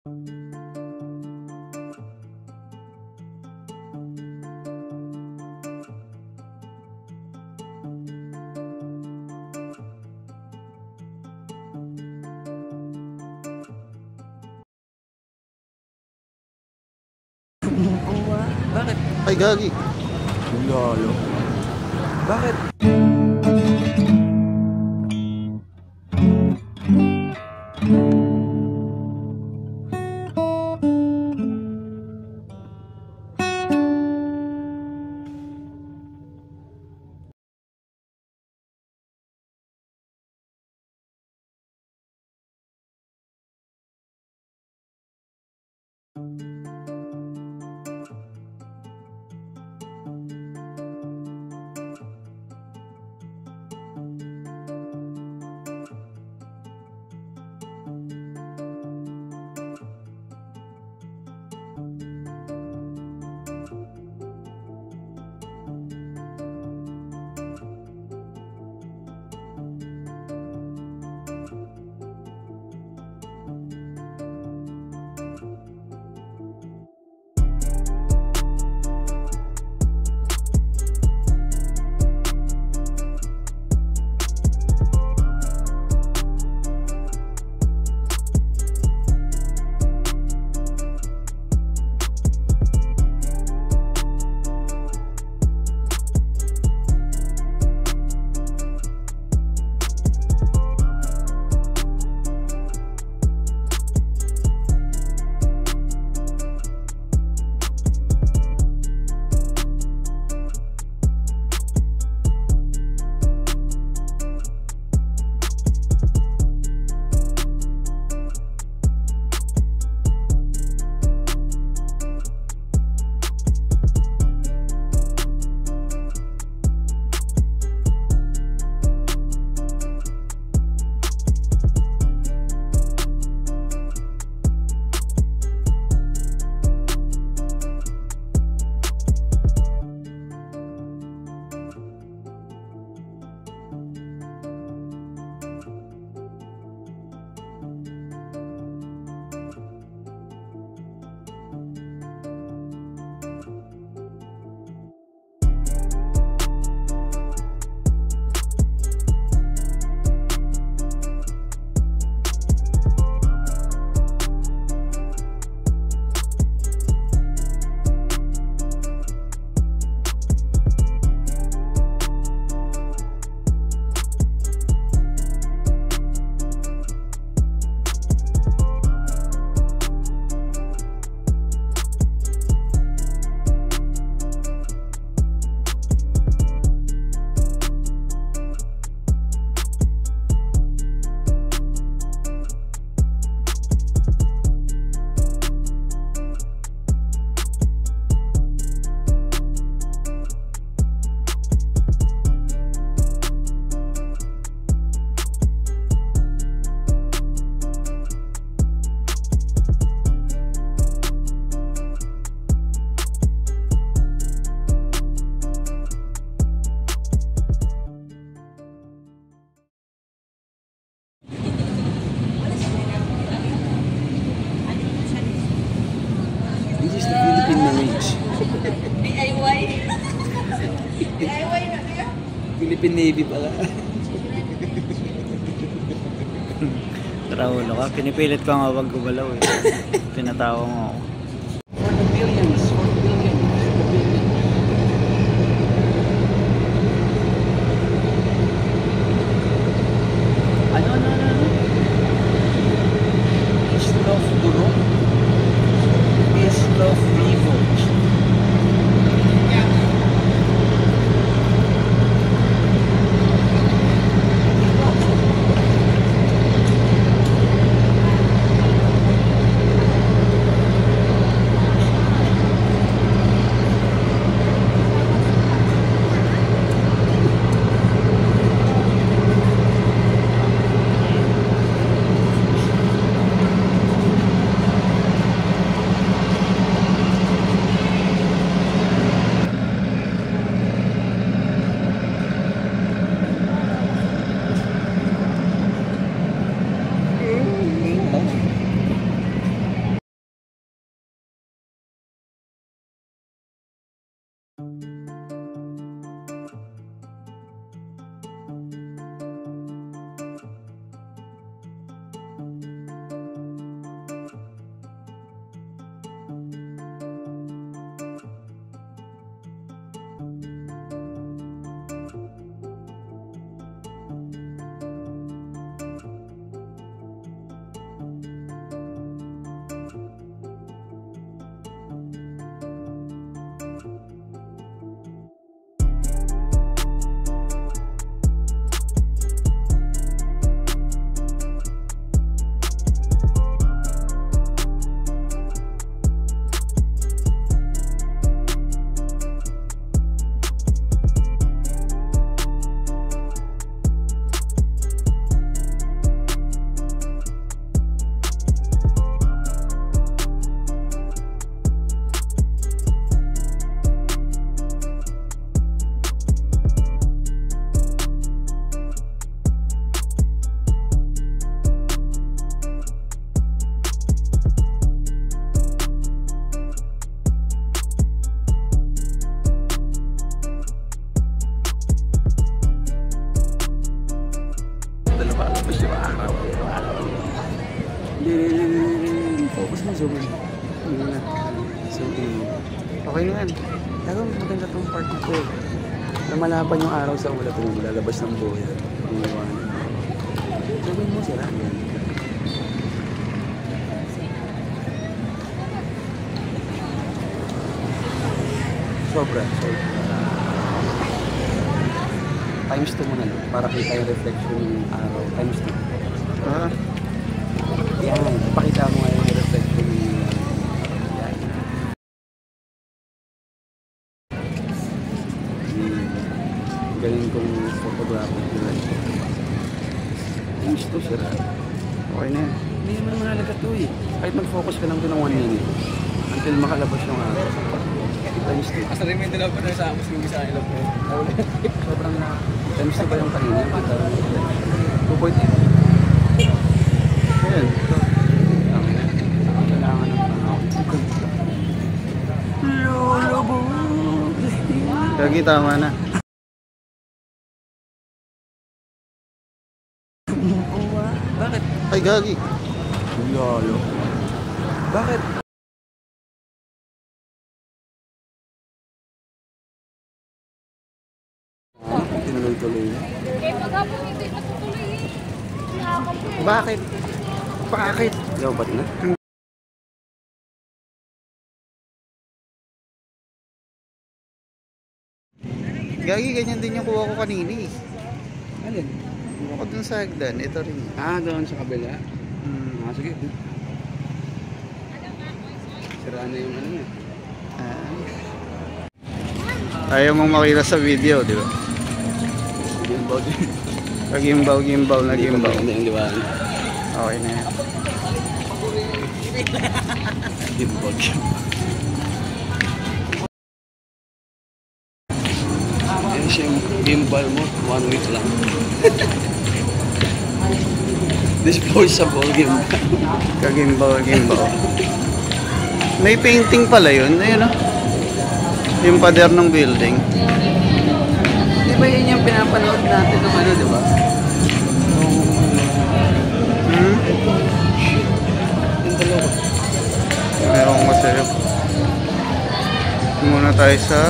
Bakit? Ay, gagi. Lalo. Bakit? Philippine Navy pala. Traulo ka, pinipilit ko nga wag gumalaw eh. Pinatawa mo ako. For the billions, for the billions, for the billions. Ano? East of Durong. East of Revolt. zoom in. Hindi na. Zoom in. Okay na yan. Pero maganda tong part na to. Lumalaban yung araw sa ulat. Ito lalabas ng buhay. Zoom in mo sila. Yan. Sobra. Times 2 mo na lang. Para kita yung reflection ng araw. Times 2. Yan. Ipakita mo nga yung reflection ng yan. Galing kong photographer nila. Times 2 sila. Okay na yan. Hindi naman mahalaga to eh. Kahit mag-focus ka lang doon ng 1 minute. Until makalabas yung araw. Times 2. Asa rin may dalaw pa na sa amos yung isa ilog mo. Sobrang na. Times 2 ba yung kanina? 2.8. Ayan. Kailangan ng panahon. Lulubog. Gagi, tama na. Bakit? Ay, gagi. Lolo. Bakit? Tinuloy-tuloy na. Eh, maghapon hindi matutuloy eh. Nakakampun. Bakit? Bakit? Yo, ba't na? Gagi, ganyan din yung kuha ko kanina eh. Alin? Kuha ko dun sa hagdan. Ito rin. Doon sa kabila. Sige. Sira na yung ano niya. Ayaw mong makita sa video, di ba? Gimbal din. Gimbal na gimbal. Hindi yung liwanag. Okay na yan. Gimbal. Yan siya yung gimbal mo. 1 week lang. Disposable gimbal. Gimbal. May painting pala yun. Ayun o. Yung pader ng building. Di ba yun yung pinapanood natin ng ano, di ba? Yung dalawa. Meron ko sa'yo. Muna tayo sa...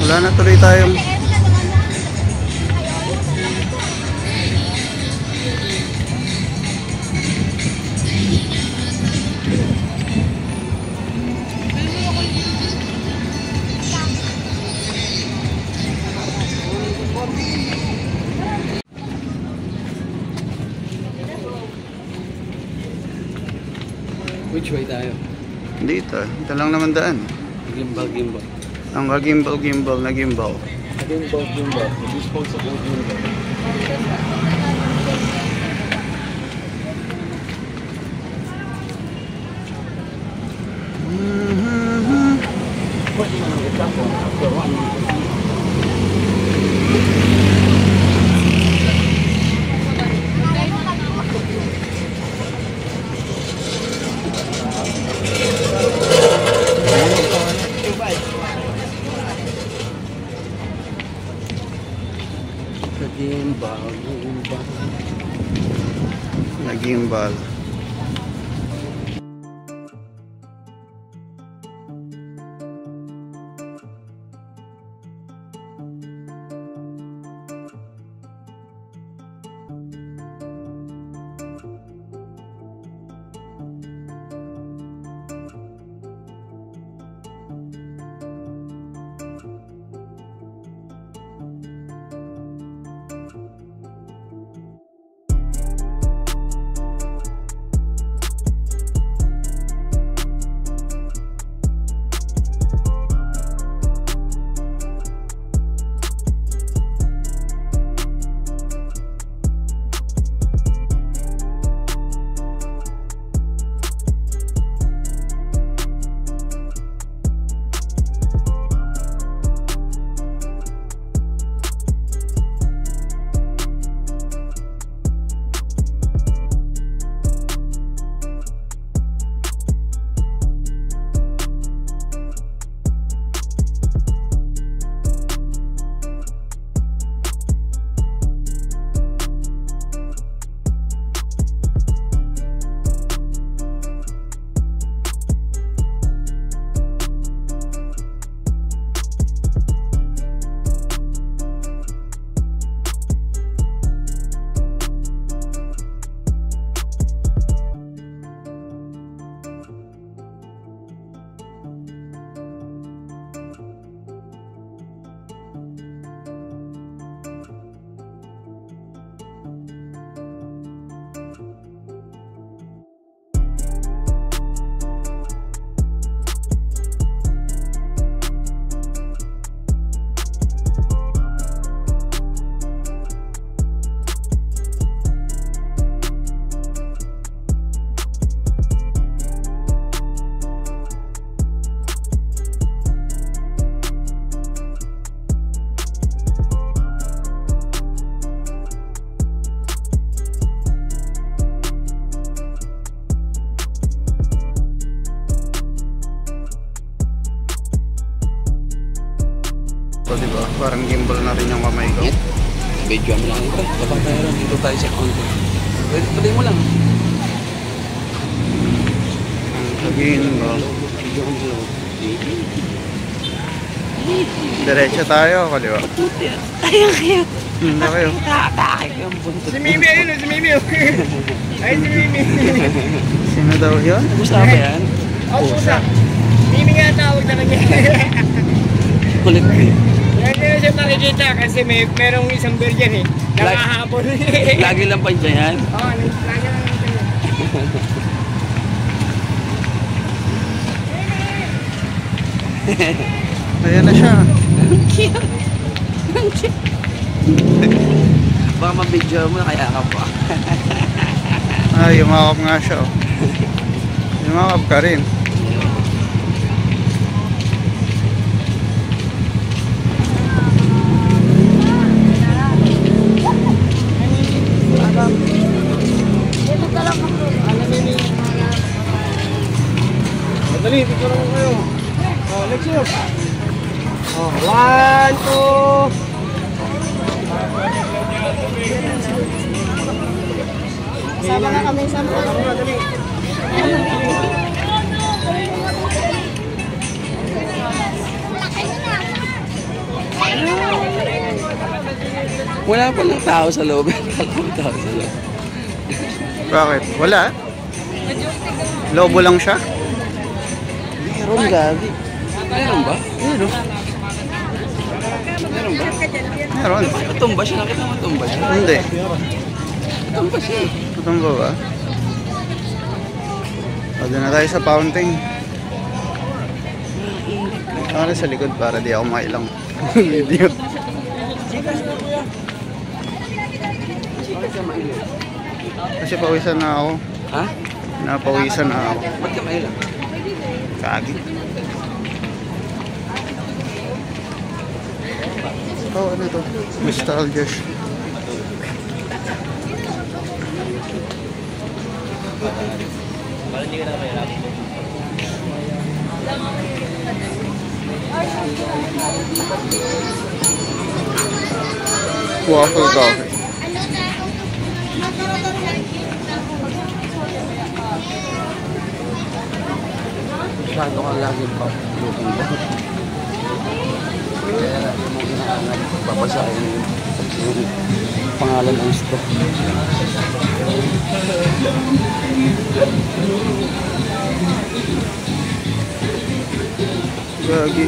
Wala na, tuloy tayong... Which way tayo? Dito. Ito lang naman daan. Gimbal. Ang gimbal na gimbal. Gimbal. Disposable gimbal. Pwede mo nang example. Nagimbal. kamay ko. Video mo lang ito. Kapag tayo dito tayo sa counter. Pwede tuloy mo lang. Sabihin mo. Video mo lang. Diretso tayo, kaliwa. Ayaw kayo. Hindi kayo. Takay ko yung buntot. Si Mimi, ayun o, si Mimi. Ay, si Mimi. Sino daw yun? Gusto ba yan? Pusa. Mimi nga tawag na kanya. Kulit ko eh. Yan yun siya makikita kasi merong isang biryan eh. Nakahabol. Lagi lang pa dyan yan. Oo, lagi lang kanya. Ayan na siya. Baka mabidyo mo na kaya ka pa. Ay, yumakap nga siya. Oh. Yumakap ka rin. Dito ka lang ako. Madali, dito lang kayo. Oh, let's go. Oh, 1, 2. Sama na kami sa mga. Wala pa lang tao sa loob. Wala pa tao sa loob. Bakit? Wala? Lobo lang siya? Meron gabi. Meron ba? Meron. Meron ba? Meron. Matumba siya. Nakita mo matumba siya? Hindi. Matumba siya eh. Itong ba? O, doon na tayo sa fountain. Ako na sa likod para di ako mailang video. Kasi pawisan na ako. Ha? Napawisan na ako. Ba't ka mailang? Kagi. Oh, ano to? Nostalgia. Waffle coffee. Masyado ka lagi pa. Looking ba? Kaya yung mga inaangat, babasahin yung pangalan ng stock. Gagi.